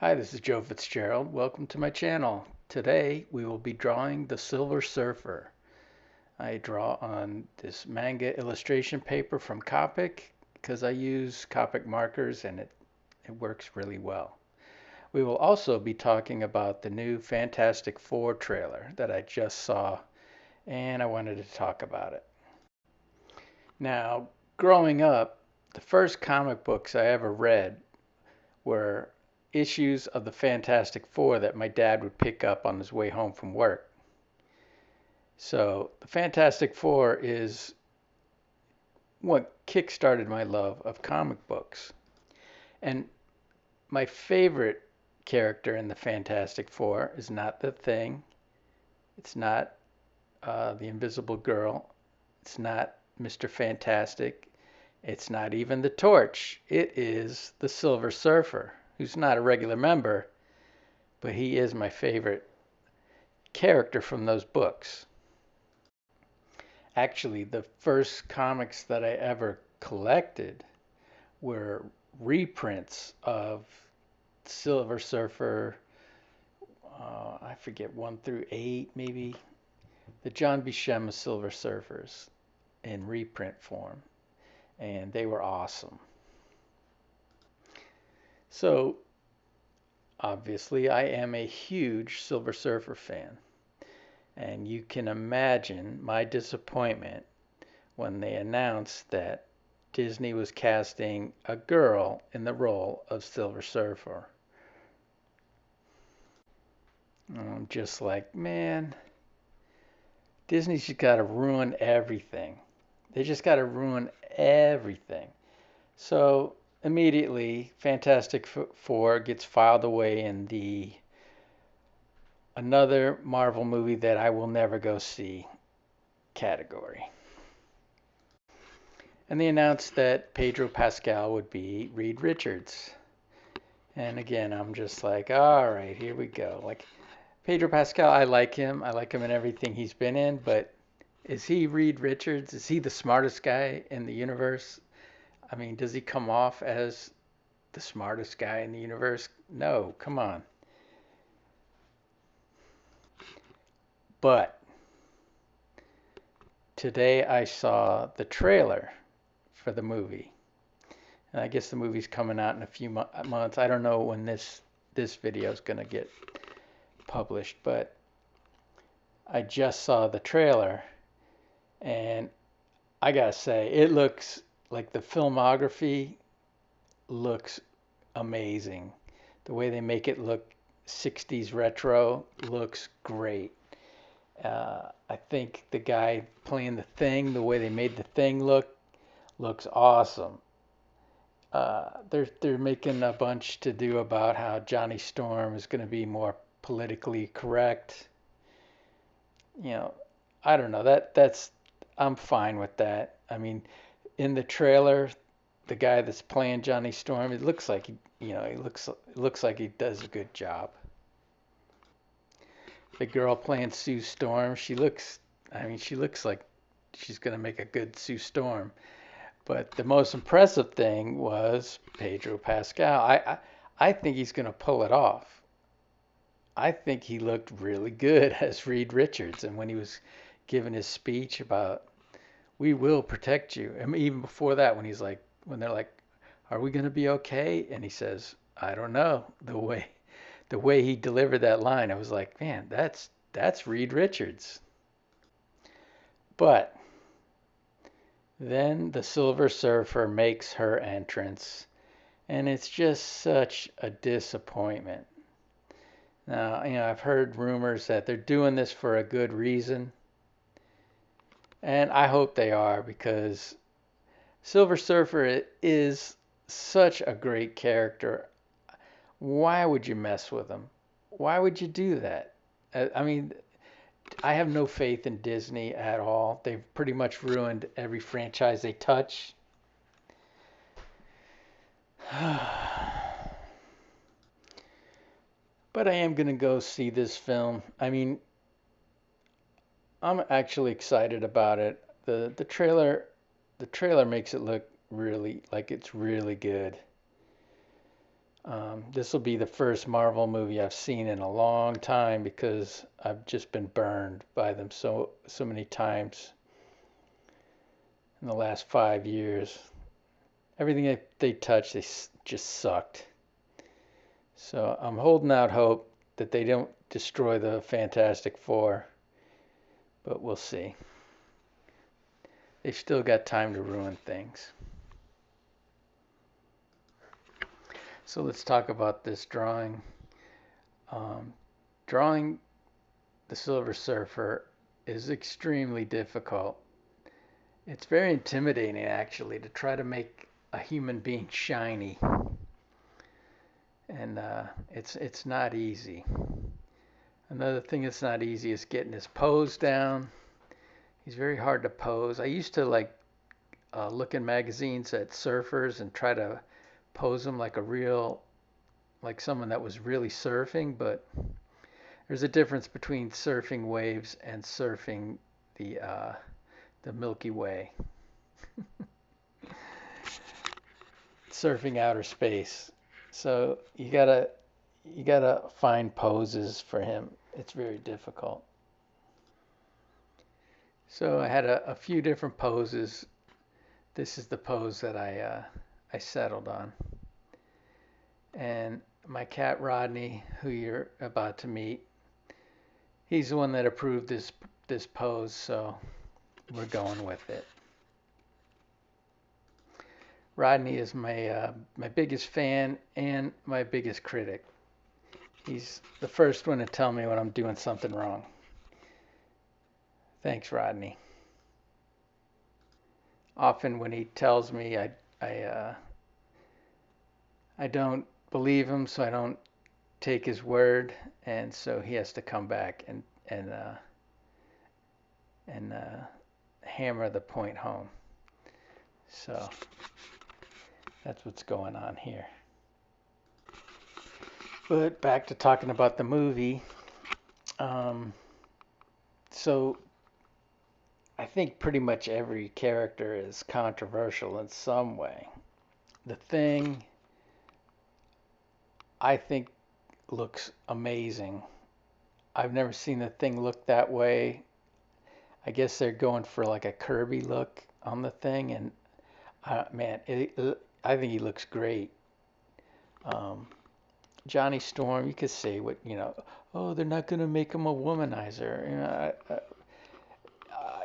Hi, this is Joe Fitzgerald. Welcome to my channel. Today we will be drawing the Silver Surfer. I draw on this manga illustration paper from Copic because I use Copic markers and it works really well. We will also be talking about the new Fantastic Four trailer that I just saw and I wanted to talk about it. Now, growing up, the first comic books I ever read were issues of the Fantastic Four that my dad would pick up on his way home from work. So the Fantastic Four is what kickstarted my love of comic books. And my favorite character in the Fantastic Four is not the Thing. It's not the Invisible Girl. It's not Mr. Fantastic. It's not even the Torch. It is the Silver Surfer, who's not a regular member, but he is my favorite character from those books. Actually, the first comics that I ever collected were reprints of Silver Surfer. I forget 1 through 8, maybe. The John Buscema Silver Surfers in reprint form, and they were awesome. So, obviously, I am a huge Silver Surfer fan. And you can imagine my disappointment when they announced that Disney was casting a girl in the role of Silver Surfer. I'm just like, man, Disney's just got to ruin everything. They just got to ruin everything. So immediately, Fantastic Four gets filed away in the another Marvel movie that I will never go see category. And they announced that Pedro Pascal would be Reed Richards. And again, I'm just like, all right, here we go. Like Pedro Pascal, I like him. I like him in everything he's been in, but is he Reed Richards? Is he the smartest guy in the universe? I mean, does he come off as the smartest guy in the universe? No, come on. But today I saw the trailer for the movie. And I guess the movie's coming out in a few months. I don't know when this video is going to get published, but I just saw the trailer and I got to say it looks like the filmography looks amazing. The way they make it look 60s retro looks great. I think the guy playing the Thing, the way they made the Thing look, looks awesome. They're making a bunch to do about how Johnny Storm is going to be more politically correct. You know, I don't know. That's I'm fine with that. I mean, in the trailer, the guy that's playing Johnny Storm, it looks like he looks like he does a good job. The girl playing Sue Storm, she looks like she's going to make a good Sue Storm. But the most impressive thing was Pedro Pascal. I think he's going to pull it off. I think he looked really good as Reed Richards. And when he was giving his speech about, we will protect you. And even before that, when they're like, are we going to be okay? And he says, I don't know. The way he delivered that line, I was like, man, that's Reed Richards. But then the Silver Surfer makes her entrance, and it's just such a disappointment. Now, I've heard rumors that they're doing this for a good reason, and I hope they are because Silver Surfer is such a great character. Why would you mess with him? Why would you do that? I mean, I have no faith in Disney at all. They've pretty much ruined every franchise they touch. But I am going to go see this film. I mean, I'm actually excited about it. The trailer makes it look really like it's really good. This will be the first Marvel movie I've seen in a long time because I've just been burned by them so many times in the last 5 years. Everything they touched, just sucked. So I'm holding out hope that they don't destroy the Fantastic Four, but we'll see. They've still got time to ruin things. So let's talk about this drawing. Drawing the Silver Surfer is extremely difficult. It's very intimidating, actually, to try to make a human being shiny, and it's not easy. Another thing that's not easy is getting his pose down. He's very hard to pose. I used to look in magazines at surfers and try to pose them like someone that was really surfing, but there's a difference between surfing waves and surfing the Milky Way. Surfing outer space. So you gotta find poses for him. It's very difficult. So I had a few different poses. This is the pose that I settled on. And my cat Rodney, who you're about to meet, he's the one that approved this pose, so we're going with it. Rodney is my biggest fan and my biggest critic. He's the first one to tell me when I'm doing something wrong. Thanks, Rodney. Often when he tells me, I don't believe him, so I don't take his word, and so he has to come back and hammer the point home. So that's what's going on here. But back to talking about the movie. So I think pretty much every character is controversial in some way. The Thing, I think, looks amazing. I've never seen the Thing look that way. I guess they're going for like a Kirby look on the Thing, and man, I think he looks great. Johnny Storm, you could say oh, they're not going to make him a womanizer.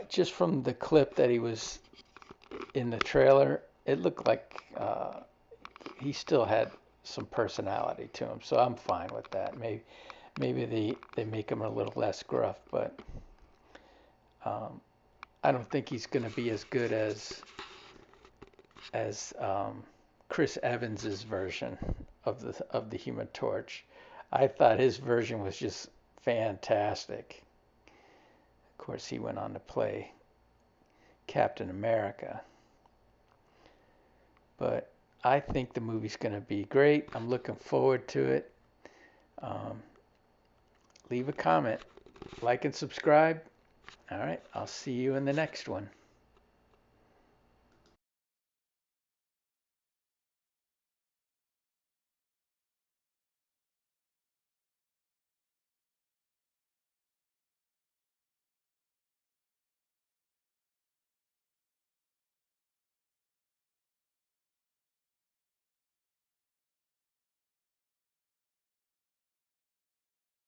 Just from the clip that he was in the trailer, it looked like he still had some personality to him. So I'm fine with that. Maybe they make him a little less gruff, but I don't think he's going to be as good as Chris Evans's version of the Human Torch. I thought his version was just fantastic. Of course, he went on to play Captain America. But I think the movie's going to be great. I'm looking forward to it. Leave a comment, like and subscribe. All right, I'll see you in the next one.